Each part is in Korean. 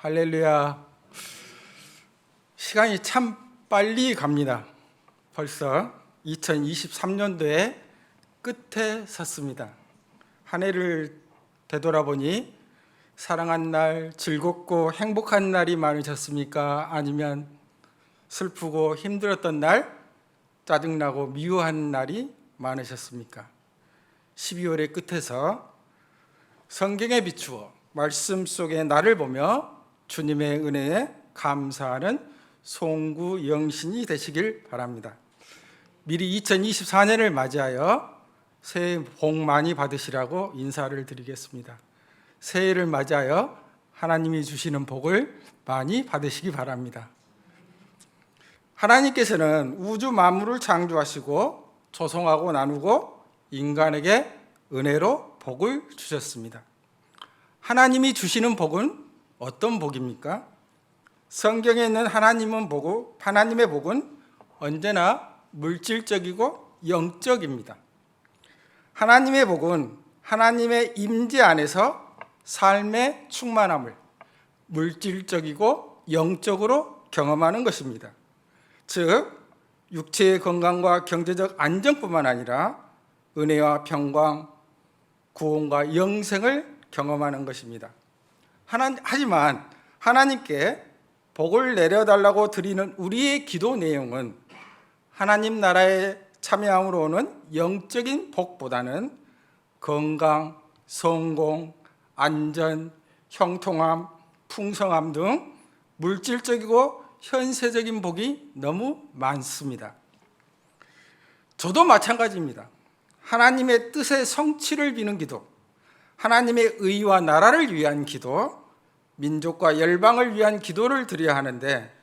할렐루야. 시간이 참 빨리 갑니다. 벌써 2023년도의 끝에 섰습니다. 한 해를 되돌아보니 사랑한 날, 즐겁고 행복한 날이 많으셨습니까? 아니면 슬프고 힘들었던 날, 짜증나고 미워한 날이 많으셨습니까? 12월의 끝에서 성경에 비추어 말씀 속의 나를 보며 주님의 은혜에 감사하는 송구 영신이 되시길 바랍니다. 미리 2024년을 맞이하여 새해 복 많이 받으시라고 인사를 드리겠습니다. 새해를 맞이하여 하나님이 주시는 복을 많이 받으시기 바랍니다. 하나님께서는 우주 만물을 창조하시고 조성하고 나누고 인간에게 은혜로 복을 주셨습니다. 하나님이 주시는 복은 어떤 복입니까? 성경에 있는 하나님의 복은 언제나 물질적이고 영적입니다. 하나님의 복은 하나님의 임재 안에서 삶의 충만함을 물질적이고 영적으로 경험하는 것입니다. 즉, 육체의 건강과 경제적 안정뿐만 아니라 은혜와 평강, 구원과 영생을 경험하는 것입니다. 하지만 하나님께 복을 내려달라고 드리는 우리의 기도 내용은 하나님 나라에 참여함으로 오는 영적인 복보다는 건강, 성공, 안전, 형통함, 풍성함 등 물질적이고 현세적인 복이 너무 많습니다. 저도 마찬가지입니다. 하나님의 뜻의 성취를 비는 기도, 하나님의 의와 나라를 위한 기도, 민족과 열방을 위한 기도를 드려야 하는데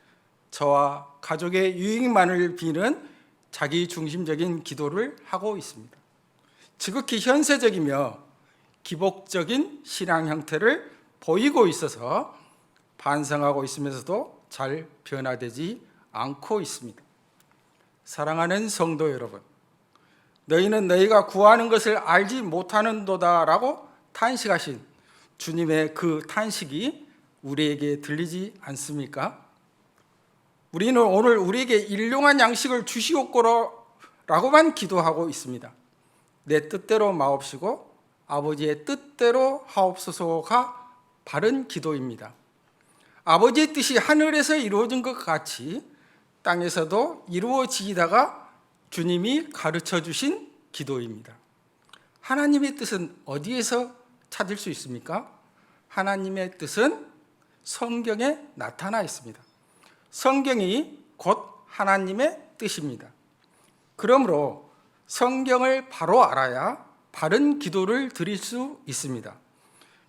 저와 가족의 유익만을 비는 자기중심적인 기도를 하고 있습니다. 지극히 현세적이며 기복적인 신앙 형태를 보이고 있어서 반성하고 있으면서도 잘 변화되지 않고 있습니다. 사랑하는 성도 여러분, 너희는 너희가 구하는 것을 알지 못하는도다라고 탄식하신 주님의 그 탄식이 우리에게 들리지 않습니까? 우리는 오늘 우리에게 일용한 양식을 주시옵고라고만 기도하고 있습니다. 내 뜻대로 마옵시고 아버지의 뜻대로 하옵소서가 바른 기도입니다. 아버지의 뜻이 하늘에서 이루어진 것 같이 땅에서도 이루어지다가 주님이 가르쳐 주신 기도입니다. 하나님의 뜻은 어디에서 찾을 수 있습니까? 하나님의 뜻은 성경에 나타나 있습니다. 성경이 곧 하나님의 뜻입니다. 그러므로 성경을 바로 알아야 바른 기도를 드릴 수 있습니다.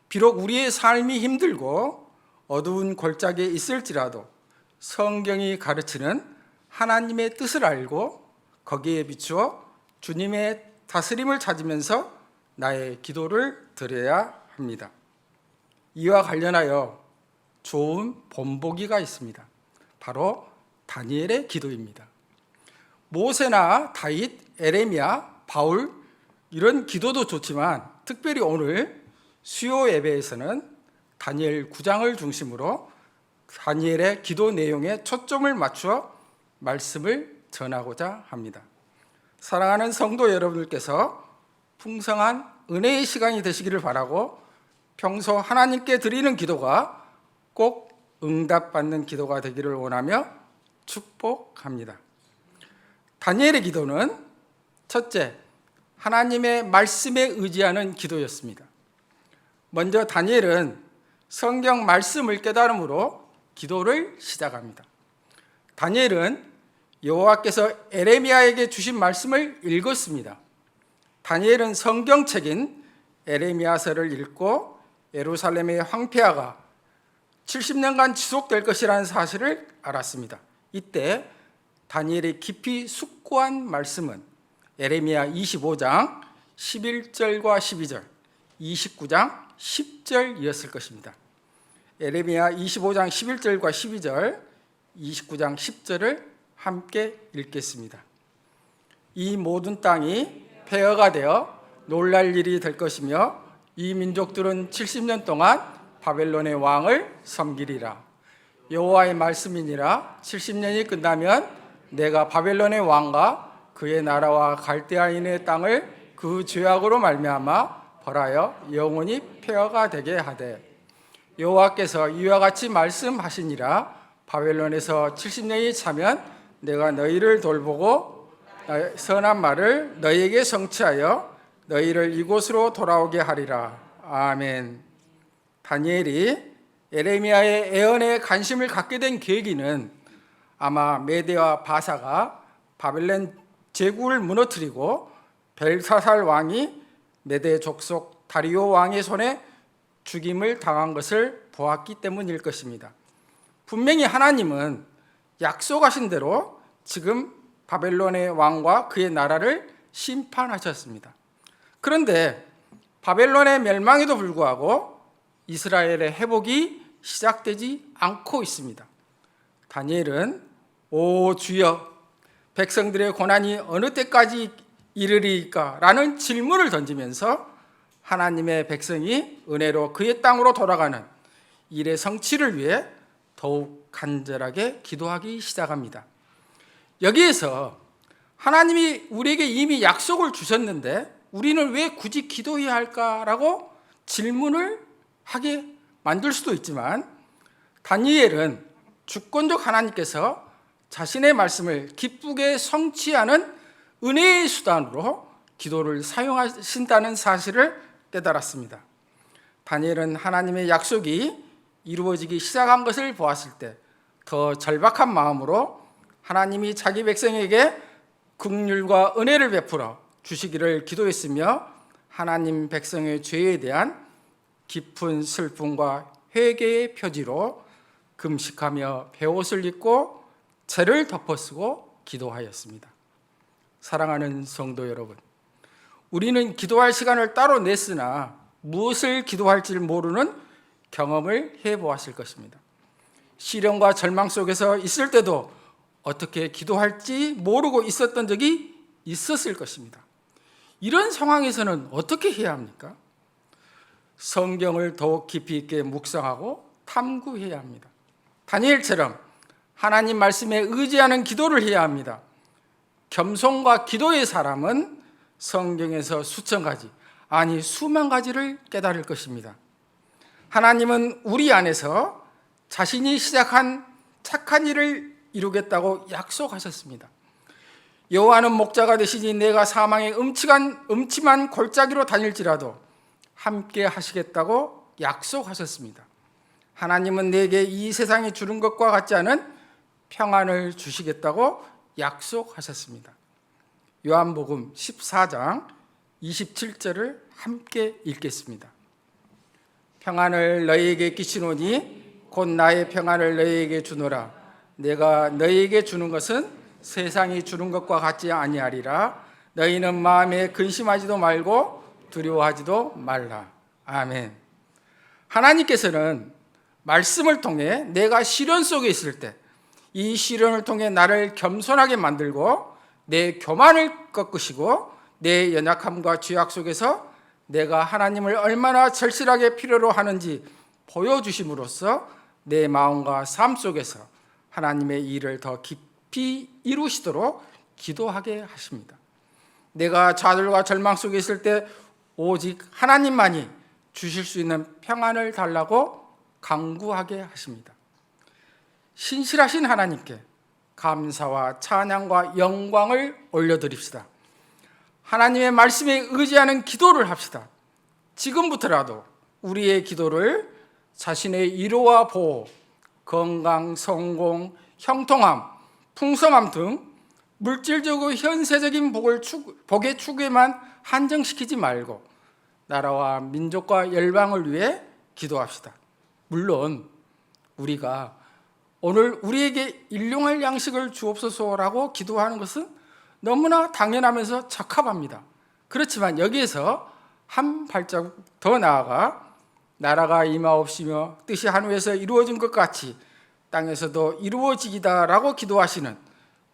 비록 우리의 삶이 힘들고 어두운 골짜기에 있을지라도 성경이 가르치는 하나님의 뜻을 알고 거기에 비추어 주님의 다스림을 찾으면서 나의 기도를 드려야 합니다. 이와 관련하여 좋은 본보기가 있습니다. 바로 다니엘의 기도입니다. 모세나 다윗, 에레미야, 바울 이런 기도도 좋지만 특별히 오늘 수요 예배에서는 다니엘 9장을 중심으로 다니엘의 기도 내용에 초점을 맞추어 말씀을 전하고자 합니다. 사랑하는 성도 여러분들께서 풍성한 은혜의 시간이 되시기를 바라고 평소 하나님께 드리는 기도가 꼭 응답받는 기도가 되기를 원하며 축복합니다. 다니엘의 기도는 첫째, 하나님의 말씀에 의지하는 기도였습니다. 먼저 다니엘은 성경 말씀을 깨달음으로 기도를 시작합니다. 다니엘은 여호와께서 에레미야에게 주신 말씀을 읽었습니다. 다니엘은 성경책인 에레미야서를 읽고 예루살렘의 황폐화가 70년간 지속될 것이라는 사실을 알았습니다. 이때 다니엘이 깊이 숙고한 말씀은 에레미야 25장 11절과 12절, 29장 10절이었을 것입니다. 에레미야 25장 11절과 12절, 29장 10절을 함께 읽겠습니다. 이 모든 땅이 폐허가 되어 놀랄 일이 될 것이며 이 민족들은 70년 동안 바벨론의 왕을 섬기리라. 여호와의 말씀이니라. 70년이 끝나면 내가 바벨론의 왕과 그의 나라와 갈대아인의 땅을 그 죄악으로 말미암아 벌하여 영원히 폐허가 되게 하되, 여호와께서 이와 같이 말씀하시니라. 바벨론에서 70년이 차면 내가 너희를 돌보고 선한 말을 너희에게 성취하여 너희를 이곳으로 돌아오게 하리라. 아멘. 다니엘이 에레미야의 예언에 관심을 갖게 된 계기는 아마 메대와 바사가 바벨론 제국을 무너뜨리고 벨사살 왕이 메대 족속 다리오 왕의 손에 죽임을 당한 것을 보았기 때문일 것입니다. 분명히 하나님은 약속하신 대로 지금 바벨론의 왕과 그의 나라를 심판하셨습니다. 그런데 바벨론의 멸망에도 불구하고 이스라엘의 회복이 시작되지 않고 있습니다. 다니엘은 오 주여, 백성들의 고난이 어느 때까지 이르리까? 라는 질문을 던지면서 하나님의 백성이 은혜로 그의 땅으로 돌아가는 일의 성취를 위해 더욱 간절하게 기도하기 시작합니다. 여기에서 하나님이 우리에게 이미 약속을 주셨는데 우리는 왜 굳이 기도해야 할까라고 질문을 하게 만들 수도 있지만, 다니엘은 주권적 하나님께서 자신의 말씀을 기쁘게 성취하는 은혜의 수단으로 기도를 사용하신다는 사실을 깨달았습니다. 다니엘은 하나님의 약속이 이루어지기 시작한 것을 보았을 때 더 절박한 마음으로 하나님이 자기 백성에게 긍휼과 은혜를 베풀어 주시기를 기도했으며, 하나님 백성의 죄에 대한 깊은 슬픔과 회개의 표지로 금식하며 베옷을 입고 죄를 덮어쓰고 기도하였습니다. 사랑하는 성도 여러분, 우리는 기도할 시간을 따로 냈으나 무엇을 기도할지 모르는 경험을 해보았을 것입니다. 시련과 절망 속에서 있을 때도 어떻게 기도할지 모르고 있었던 적이 있었을 것입니다. 이런 상황에서는 어떻게 해야 합니까? 성경을 더욱 깊이 있게 묵상하고 탐구해야 합니다. 다니엘처럼 하나님 말씀에 의지하는 기도를 해야 합니다. 겸손과 기도의 사람은 성경에서 수천 가지, 아니 수만 가지를 깨달을 것입니다. 하나님은 우리 안에서 자신이 시작한 착한 일을 이루겠다고 약속하셨습니다. 여호와는 목자가 되시니 내가 사망의 음침한 골짜기로 다닐지라도 함께 하시겠다고 약속하셨습니다. 하나님은 내게 이 세상이 주는 것과 같지 않은 평안을 주시겠다고 약속하셨습니다. 요한복음 14장 27절을 함께 읽겠습니다. 평안을 너희에게 끼치노니 곧 나의 평안을 너희에게 주노라. 내가 너희에게 주는 것은 세상이 주는 것과 같지 아니하리라. 너희는 마음에 근심하지도 말고 두려워하지도 말라. 아멘. 하나님께서는 말씀을 통해 내가 시련 속에 있을 때 이 시련을 통해 나를 겸손하게 만들고 내 교만을 꺾으시고 내 연약함과 죄악 속에서 내가 하나님을 얼마나 절실하게 필요로 하는지 보여주심으로써 내 마음과 삶 속에서 하나님의 일을 더 깊이 이루시도록 기도하게 하십니다. 내가 좌절과 절망 속에 있을 때 오직 하나님만이 주실 수 있는 평안을 달라고 간구하게 하십니다. 신실하신 하나님께 감사와 찬양과 영광을 올려드립시다. 하나님의 말씀에 의지하는 기도를 합시다. 지금부터라도 우리의 기도를 자신의 위로와 보호, 건강, 성공, 형통함, 풍성함 등 물질적이고 현세적인 복의 추구에만 한정시키지 말고 나라와 민족과 열방을 위해 기도합시다. 물론 우리가 오늘 우리에게 일용할 양식을 주옵소서라고 기도하는 것은 너무나 당연하면서 적합합니다. 그렇지만 여기에서 한 발자국 더 나아가 나라가 임하옵시며 뜻이 하늘에서 이루어진 것 같이 땅에서도 이루어지기다라고 기도하시는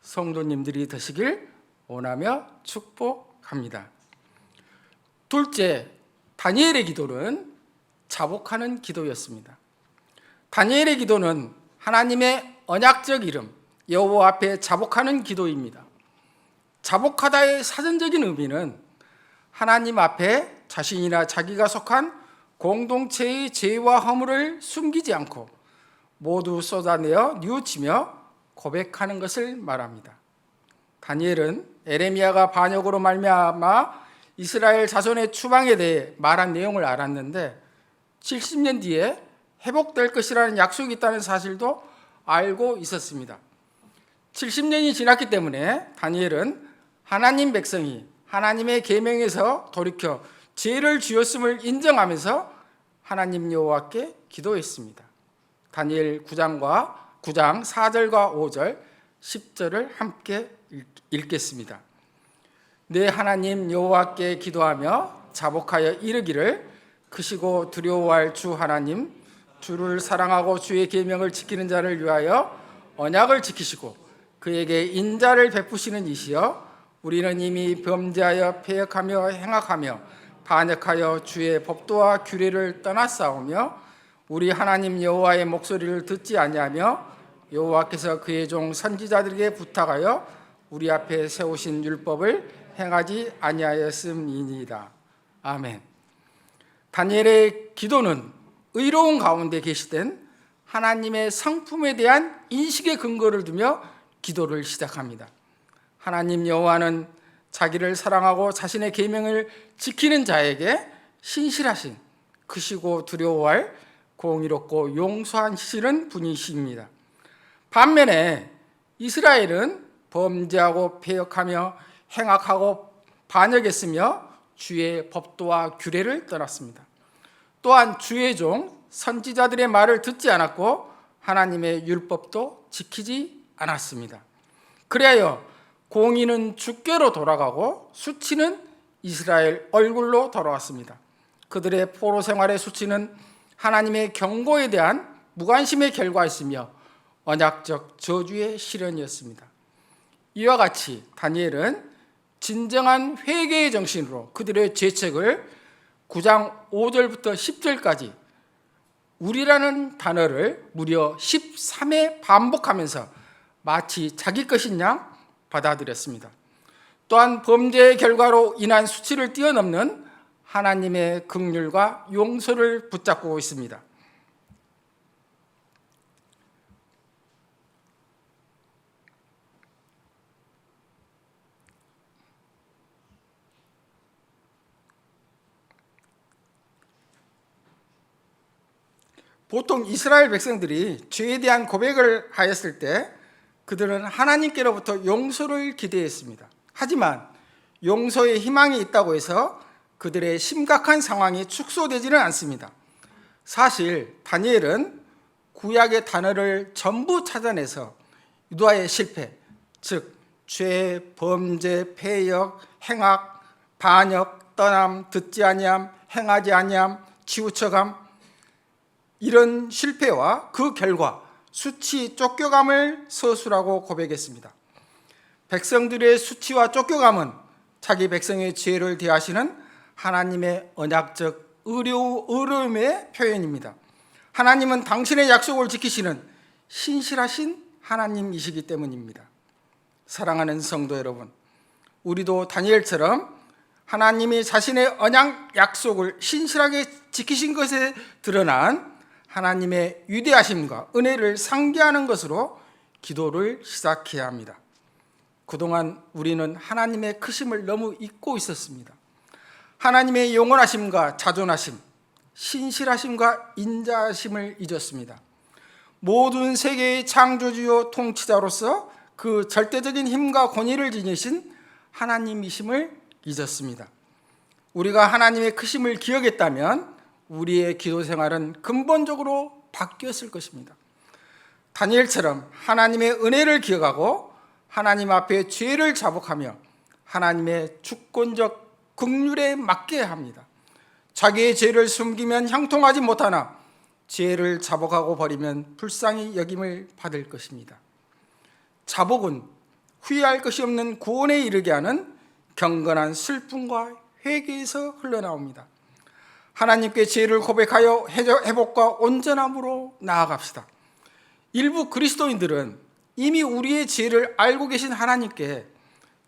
성도님들이 되시길 원하며 축복합니다. 둘째, 다니엘의 기도는 자복하는 기도였습니다. 다니엘의 기도는 하나님의 언약적 이름 여호와 앞에 자복하는 기도입니다. 자복하다의 사전적인 의미는 하나님 앞에 자신이나 자기가 속한 공동체의 죄와 허물을 숨기지 않고 모두 쏟아내어 뉘우치며 고백하는 것을 말합니다. 다니엘은 에레미야가 반역으로 말미암아 이스라엘 자손의 추방에 대해 말한 내용을 알았는데 70년 뒤에 회복될 것이라는 약속이 있다는 사실도 알고 있었습니다. 70년이 지났기 때문에 다니엘은 하나님 백성이 하나님의 계명에서 돌이켜 죄를 지었음을 인정하면서 하나님 여호와께 기도했습니다. 다니엘 9장 4절과 5절 10절을 함께 읽겠습니다. 내 하나님 여호와께 기도하며 자복하여 이르기를 크시고 두려워할 주 하나님 주를 사랑하고 주의 계명을 지키는 자를 위하여 언약을 지키시고 그에게 인자를 베푸시는 이시여 우리는 이미 범죄하여 패역하며 행악하며 반역하여 주의 법도와 규례를 떠났사오며 우리 하나님 여호와의 목소리를 듣지 아니하며 여호와께서 그의 종 선지자들에게 부탁하여 우리 앞에 세우신 율법을 행하지 아니하였음이니이다. 아멘. 다니엘의 기도는 의로운 가운데 계시된 하나님의 성품에 대한 인식의 근거를 두며 기도를 시작합니다. 하나님 여호와는 자기를 사랑하고 자신의 계명을 지키는 자에게 신실하신 크시고 두려워할 공의롭고 용서하시는 분이십니다. 반면에 이스라엘은 범죄하고 패역하며 행악하고 반역했으며 주의 법도와 규례를 떠났습니다. 또한 주의 종 선지자들의 말을 듣지 않았고 하나님의 율법도 지키지 않았습니다. 그리하여 공의는 주께로 돌아가고 수치는 이스라엘 얼굴로 돌아왔습니다. 그들의 포로 생활의 수치는 하나님의 경고에 대한 무관심의 결과였으며 언약적 저주의 실현이었습니다. 이와 같이 다니엘은 진정한 회개의 정신으로 그들의 죄책을 9장 5절부터 10절까지 우리라는 단어를 무려 13회 반복하면서 마치 자기 것인 양 받아들였습니다. 또한 범죄의 결과로 인한 수치를 뛰어넘는 하나님의 긍휼과 용서를 붙잡고 있습니다. 보통 이스라엘 백성들이 죄에 대한 고백을 하였을 때 그들은 하나님께로부터 용서를 기대했습니다. 하지만 용서의 희망이 있다고 해서 그들의 심각한 상황이 축소되지는 않습니다. 사실 다니엘은 구약의 단어를 전부 찾아내서 유다의 실패, 즉 죄, 범죄, 패역, 행악, 반역, 떠남, 듣지 아니함, 행하지 아니함, 치우쳐감 이런 실패와 그 결과 수치, 쫓겨감을 서술하고 고백했습니다. 백성들의 수치와 쫓겨감은 자기 백성의 죄를 대하시는 하나님의 언약적 의로움의 표현입니다. 하나님은 당신의 약속을 지키시는 신실하신 하나님이시기 때문입니다. 사랑하는 성도 여러분, 우리도 다니엘처럼 하나님이 자신의 언약 약속을 신실하게 지키신 것에 드러난 하나님의 위대하심과 은혜를 상기하는 것으로 기도를 시작해야 합니다. 그동안 우리는 하나님의 크심을 너무 잊고 있었습니다. 하나님의 영원하심과 자존하심, 신실하심과 인자하심을 잊었습니다. 모든 세계의 창조주요 통치자로서 그 절대적인 힘과 권위를 지니신 하나님이심을 잊었습니다. 우리가 하나님의 크심을 기억했다면 우리의 기도 생활은 근본적으로 바뀌었을 것입니다. 다니엘처럼 하나님의 은혜를 기억하고 하나님 앞에 죄를 자복하며 하나님의 주권적 긍휼에 맡게 합니다. 자기의 죄를 숨기면 형통하지 못하나 죄를 자복하고 버리면 불쌍히 여김을 받을 것입니다. 자복은 후회할 것이 없는 구원에 이르게 하는 경건한 슬픔과 회개에서 흘러나옵니다. 하나님께 죄를 고백하여 회복과 온전함으로 나아갑시다. 일부 그리스도인들은 이미 우리의 죄를 알고 계신 하나님께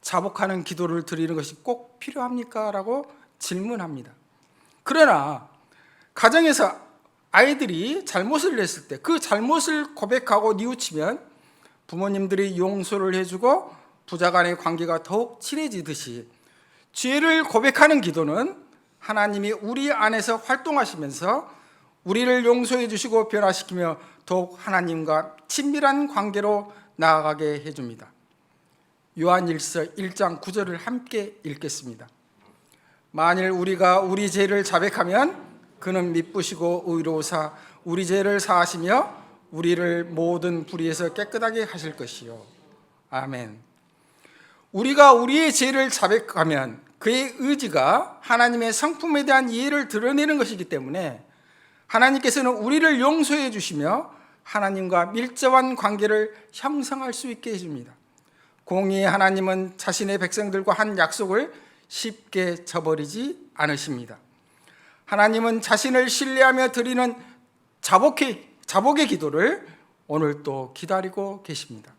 자복하는 기도를 드리는 것이 꼭 필요합니까? 라고 질문합니다. 그러나 가정에서 아이들이 잘못을 했을 때 그 잘못을 고백하고 뉘우치면 부모님들이 용서를 해주고 부자간의 관계가 더욱 친해지듯이 죄를 고백하는 기도는 하나님이 우리 안에서 활동하시면서 우리를 용서해 주시고 변화시키며 더욱 하나님과 친밀한 관계로 나아가게 해줍니다. 요한일서 1장 9절을 함께 읽겠습니다. 만일 우리가 우리 죄를 자백하면 그는 미쁘시고 의로우사 우리 죄를 사하시며 우리를 모든 불의에서 깨끗하게 하실 것이요. 아멘. 우리가 우리의 죄를 자백하면 그의 의지가 하나님의 성품에 대한 이해를 드러내는 것이기 때문에 하나님께서는 우리를 용서해 주시며 하나님과 밀접한 관계를 형성할 수 있게 해줍니다. 공의의 하나님은 자신의 백성들과 한 약속을 쉽게 저버리지 않으십니다. 하나님은 자신을 신뢰하며 드리는 자복의 기도를 오늘 또 기다리고 계십니다.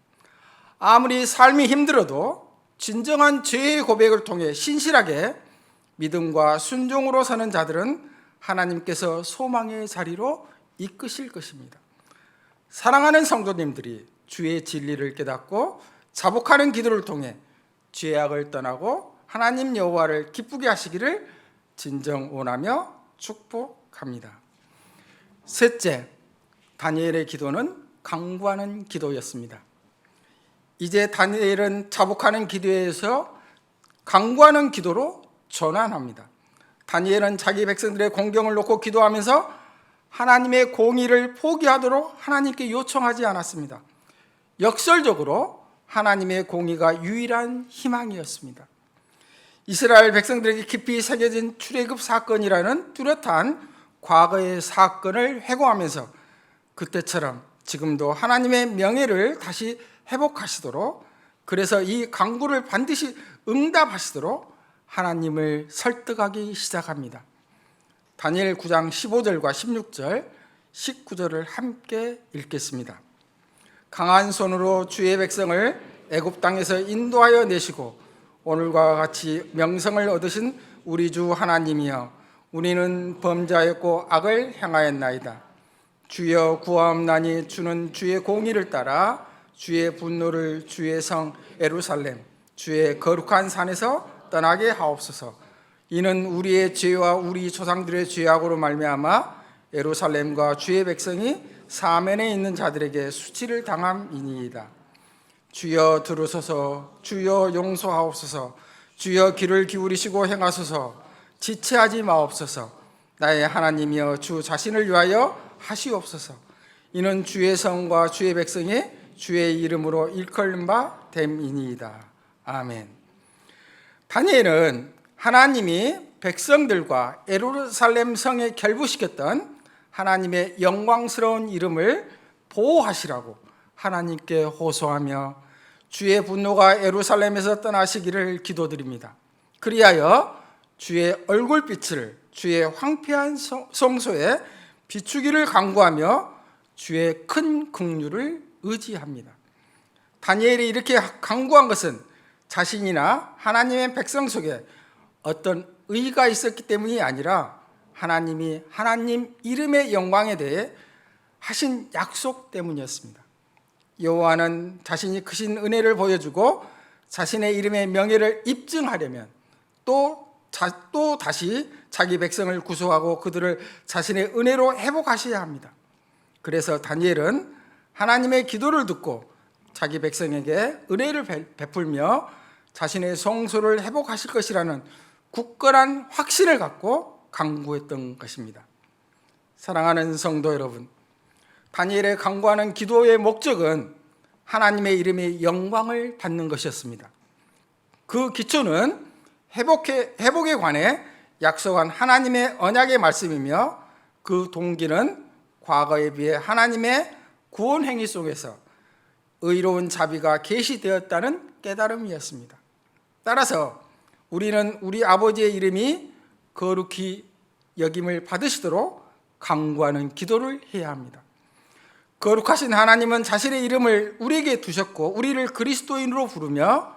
아무리 삶이 힘들어도 진정한 죄의 고백을 통해 신실하게 믿음과 순종으로 사는 자들은 하나님께서 소망의 자리로 이끄실 것입니다. 사랑하는 성도님들이 주의 진리를 깨닫고 자복하는 기도를 통해 죄악을 떠나고 하나님 여호와를 기쁘게 하시기를 진정 원하며 축복합니다. 셋째, 다니엘의 기도는 강구하는 기도였습니다. 이제 다니엘은 자복하는 기도에서 강구하는 기도로 전환합니다. 다니엘은 자기 백성들의 공경을 놓고 기도하면서 하나님의 공의를 포기하도록 하나님께 요청하지 않았습니다. 역설적으로 하나님의 공의가 유일한 희망이었습니다. 이스라엘 백성들에게 깊이 새겨진 출애굽 사건이라는 뚜렷한 과거의 사건을 회고하면서 그때처럼 지금도 하나님의 명예를 다시 회복하시도록, 그래서 이 간구를 반드시 응답하시도록 하나님을 설득하기 시작합니다. 다니엘 9장 15절과 16절, 19절을 함께 읽겠습니다. 강한 손으로 주의 백성을 애굽 땅에서 인도하여 내시고 오늘과 같이 명성을 얻으신 우리 주 하나님이여, 우리는 범죄하였고 악을 행하였나이다. 주여 구하옵나니 주는 주의 공의를 따라 주의 분노를 주의 성 예루살렘 주의 거룩한 산에서 떠나게 하옵소서. 이는 우리의 죄와 우리 조상들의 죄악으로 말미암아 예루살렘과 주의 백성이 사면에 있는 자들에게 수치를 당함이니이다. 주여 들으소서. 주여 용서하옵소서. 주여 귀를 기울이시고 행하소서. 지체하지 마옵소서. 나의 하나님이여 주 자신을 위하여 하시옵소서. 이는 주의 성과 주의 백성이 주의 이름으로 일컬는 바 됨이니이다. 아멘. 다니엘은 하나님이 백성들과 예루살렘 성에 결부시켰던 하나님의 영광스러운 이름을 보호하시라고 하나님께 호소하며 주의 분노가 예루살렘에서 떠나시기를 기도드립니다. 그리하여 주의 얼굴빛을 주의 황폐한 성소에 비추기를 간구하며 주의 큰 긍휼을 의지합니다. 다니엘이 이렇게 간구한 것은 자신이나 하나님의 백성 속에 어떤 의의가 있었기 때문이 아니라 하나님이 하나님 이름의 영광에 대해 하신 약속 때문이었습니다. 여호와는 자신이 크신 은혜를 보여주고 자신의 이름의 명예를 입증하려면 또 다시 자기 백성을 구속하고 그들을 자신의 은혜로 회복하셔야 합니다. 그래서 다니엘은 하나님의 기도를 듣고 자기 백성에게 은혜를 베풀며 자신의 성소를 회복하실 것이라는 굳건한 확신을 갖고 간구했던 것입니다. 사랑하는 성도 여러분, 다니엘의 간구하는 기도의 목적은 하나님의 이름의 영광을 받는 것이었습니다. 그 기초는 회복에 관해 약속한 하나님의 언약의 말씀이며 그 동기는 과거에 비해 하나님의 구원 행위 속에서 의로운 자비가 계시되었다는 깨달음이었습니다. 따라서 우리는 우리 아버지의 이름이 거룩히 여김을 받으시도록 간구하는 기도를 해야 합니다. 거룩하신 하나님은 자신의 이름을 우리에게 두셨고 우리를 그리스도인으로 부르며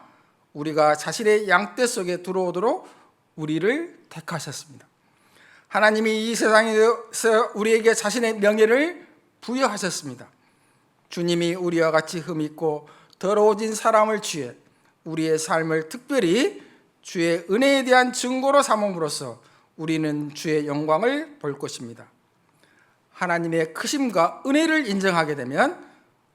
우리가 자신의 양떼 속에 들어오도록 우리를 택하셨습니다. 하나님이 이 세상에서 우리에게 자신의 명예를 부여하셨습니다. 주님이 우리와 같이 흠있고 더러워진 사람을 취해 우리의 삶을 특별히 주의 은혜에 대한 증거로 삼음으로써 우리는 주의 영광을 볼 것입니다. 하나님의 크심과 은혜를 인정하게 되면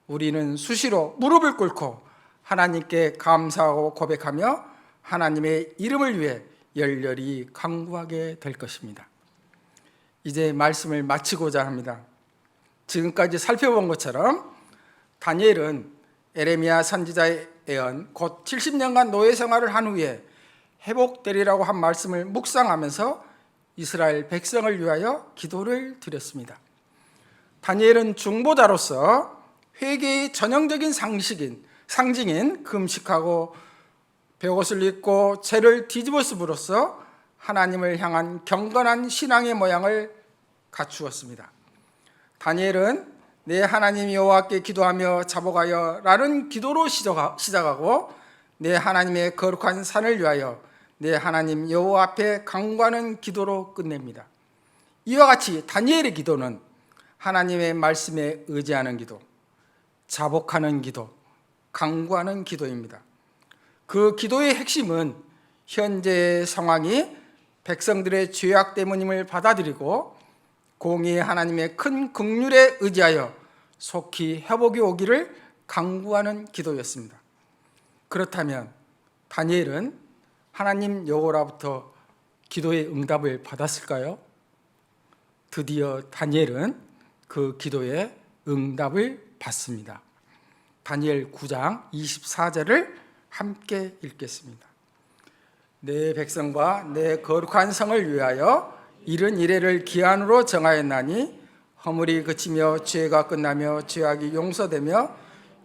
우리는 수시로 무릎을 꿇고 하나님께 감사하고 고백하며 하나님의 이름을 위해 열렬히 간구하게 될 것입니다. 이제 말씀을 마치고자 합니다. 지금까지 살펴본 것처럼 다니엘은 에레미야 선지자의 예언 곧 70년간 노예 생활을 한 후에 회복되리라고 한 말씀을 묵상하면서 이스라엘 백성을 위하여 기도를 드렸습니다. 다니엘은 중보자로서 회개의 전형적인 상징인 금식하고 벽옷을 입고 죄를 뒤집었음으로써 하나님을 향한 경건한 신앙의 모양을 갖추었습니다. 다니엘은 내 하나님 여호와께 기도하며 자복하여 라는 기도로 시작하고 내 하나님의 거룩한 산을 위하여 내 하나님 여호와 앞에 간구하는 기도로 끝냅니다. 이와 같이 다니엘의 기도는 하나님의 말씀에 의지하는 기도, 자복하는 기도, 간구하는 기도입니다. 그 기도의 핵심은 현재의 상황이 백성들의 죄악 때문임을 받아들이고 공의의 하나님의 큰 긍휼에 의지하여 속히 회복이 오기를 간구하는 기도였습니다. 그렇다면 다니엘은 하나님 여호와로부터 기도의 응답을 받았을까요? 드디어 다니엘은 그 기도의 응답을 받습니다. 다니엘 9장 24절을 함께 읽겠습니다. 내 백성과 내 거룩한 성을 위하여 이른 이래를 기한으로 정하였나니 허물이 그치며 죄가 끝나며 죄악이 용서되며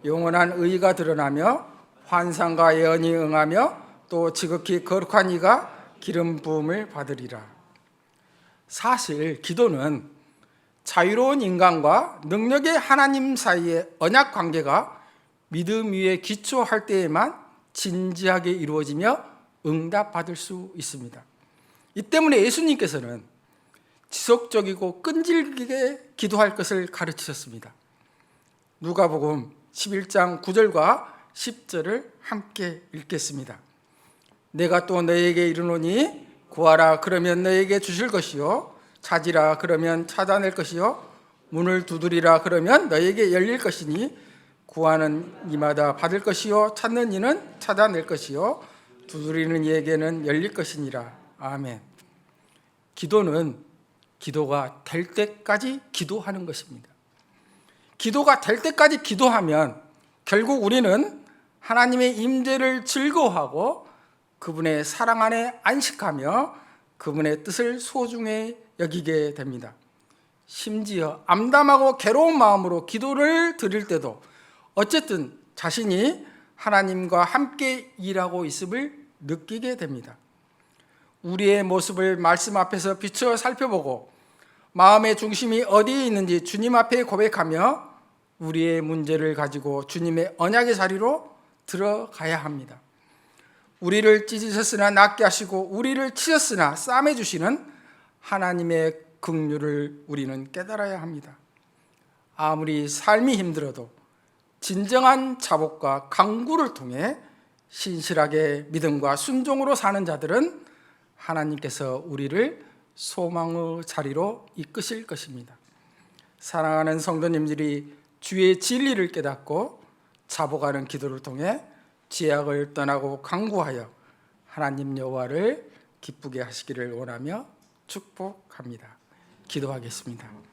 영원한 의가 드러나며 환상과 예언이 응하며 또 지극히 거룩한 이가 기름 부음을 받으리라. 사실 기도는 자유로운 인간과 능력의 하나님 사이의 언약 관계가 믿음 위에 기초할 때에만 진지하게 이루어지며 응답받을 수 있습니다. 이 때문에 예수님께서는 지속적이고 끈질기게 기도할 것을 가르치셨습니다. 누가복음 11장 9절과 10절을 함께 읽겠습니다. 내가 또 너에게 이르노니 구하라 그러면 너에게 주실 것이요 찾으라 그러면 찾아낼 것이요 문을 두드리라 그러면 너에게 열릴 것이니 구하는 이마다 받을 것이요 찾는 이는 찾아낼 것이요 두드리는 이에게는 열릴 것이니라. 아멘. 기도가 될 때까지 기도하는 것입니다. 기도가 될 때까지 기도하면 결국 우리는 하나님의 임재를 즐거워하고 그분의 사랑 안에 안식하며 그분의 뜻을 소중히 여기게 됩니다. 심지어 암담하고 괴로운 마음으로 기도를 드릴 때도 어쨌든 자신이 하나님과 함께 일하고 있음을 느끼게 됩니다. 우리의 모습을 말씀 앞에서 비추어 살펴보고 마음의 중심이 어디에 있는지 주님 앞에 고백하며 우리의 문제를 가지고 주님의 언약의 자리로 들어가야 합니다. 우리를 찢으셨으나 낫게 하시고 우리를 치셨으나 싸매 주시는 하나님의 긍휼을 우리는 깨달아야 합니다. 아무리 삶이 힘들어도 진정한 자복과 간구를 통해 신실하게 믿음과 순종으로 사는 자들은 하나님께서 우리를 소망의 자리로 이끄실 것입니다. 사랑하는 성도님들이 주의 진리를 깨닫고 자복하는 기도를 통해 죄악을 떠나고 간구하여 하나님 여호와를 기쁘게 하시기를 원하며 축복합니다. 기도하겠습니다.